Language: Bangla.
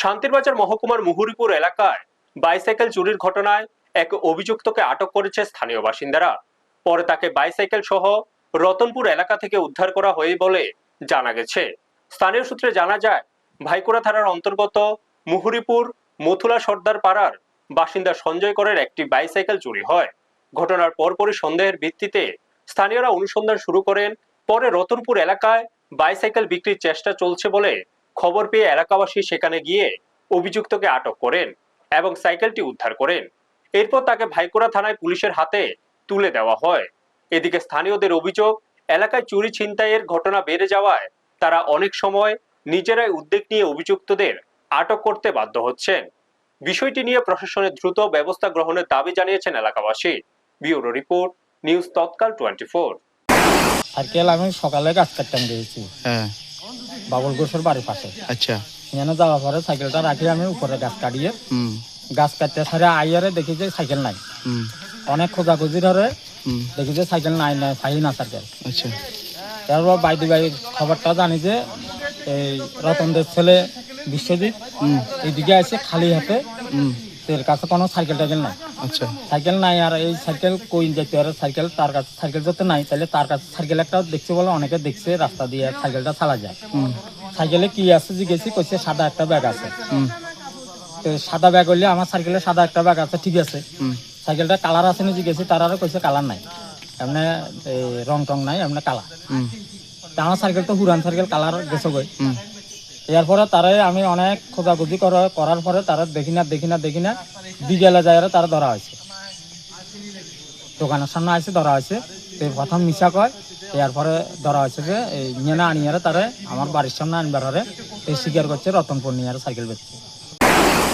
শান্তিরবাজার মহকুমার মুহুরীপুর এলাকায় বাইসাইকেল চুরির ঘটনায় এক অভিযুক্তকে আটক করেছে স্থানীয় বাসিন্দারা। পরে তাকে বাইসাইকেল সহ রতনপুর এলাকা থেকে উদ্ধার করা হয় বলে জানা গেছে। স্থানীয় সূত্রে জানা যায়, ভাইকোড়া থানার অন্তর্গত মুহুরীপুর মথুলা সর্দার পাড়ার বাসিন্দা সঞ্জয় করের একটি বাইসাইকেল চুরি হয়। ঘটনার পরপরই সন্দেহের ভিত্তিতে স্থানীয়রা অনুসন্ধান শুরু করেন। পরে রতনপুর এলাকায় বাইসাইকেল বিক্রির চেষ্টা চলছে বলে খবর পেয়ে এলাকাবাসী সেখানে গিয়ে অভিযুক্তকে আটক করেন এবং সাইকেলটি উদ্ধার করেন। এরপর তাকে ভাইকোড়া থানায় পুলিশের হাতে তুলে দেওয়া হয়। এদিকে স্থানীয়দের অভিযোগ, এলাকায় চুরি ছিনতাইয়ের ঘটনা বেড়ে যাওয়ায় তারা অনেক সময় নিজেরাই উদ্যোগ নিয়ে অভিযুক্তদের আটক করতে বাধ্য হচ্ছেন। বিষয়টি নিয়ে প্রশাসনের দ্রুত ব্যবস্থা গ্রহণের দাবি জানিয়েছেন এলাকাবাসী। ব্যুরো রিপোর্ট, নিউজ তৎকাল 24। সাইকেল আমি সকালে গাছ কাটতাম গিয়েছি, বাবুল ঘোষের বাড়ির পাশে। আচ্ছা, এখানে যাওয়ার পরে সাইকেলটা রাখি আমি উপরে গাছ কাটিয়ে গাছ কাটতে সারে আইয়ারে দেখি যে সাইকেল নাই। অনেক খোঁজাখুঁজি ধরে দেখি যে সাইকেল নাই, পাই না সাইকেল। আচ্ছা, তারপর বাইদি বাই খবরটা জানি যে এই রতনদের ছেলে বিশ্বজিৎ এইদিকে আছে খালি হাতে, এর কাছে কোনো সাইকেল টাইকেল নাই। আচ্ছা, সাইকেল নাই, আর এই সাইকেল কই যেতে পারে, সাইকেল তার কাছে সাইকেল যত নাই, তাহলে তার কাছে সাইকেল একটা দেখছে বলে অনেকে দেখছে রাস্তা দিয়ে সাইকেলটা চালা যায়। সাইকেলে কি আছে জিজ্ঞেসি, কইছে সাদা একটা ব্যাগ আছে। তো সাদা ব্যাগ হইলে আমার সাইকেলে সাদা একটা ব্যাগ আছে, ঠিক আছে। সাইকেলটা কালার আছে না জিজ্ঞেসি, তারারও কইছে কালার নাই, এমনি রং টং নাই, এমনি কালার। তা আমার সাইকেল তো পুরান সাইকেল, কালার গেছে গই। এরপরে তারে আমি অনেক খোঁজাখুঁজি করার পরে তারা দেখি না বিকেলে যায় তারা ধরা হয়েছে, দোকানের সামনে আসে ধরা হয়েছে। প্রথম মিশা কয়, এরপরে ধরা হয়েছে যে নিয়ে না আনিয়ারে তারে আমার বাড়ির সামনে আনবার হরে স্বীকার করছে রতনপুর নিয়ে সাইকেল বেচছে।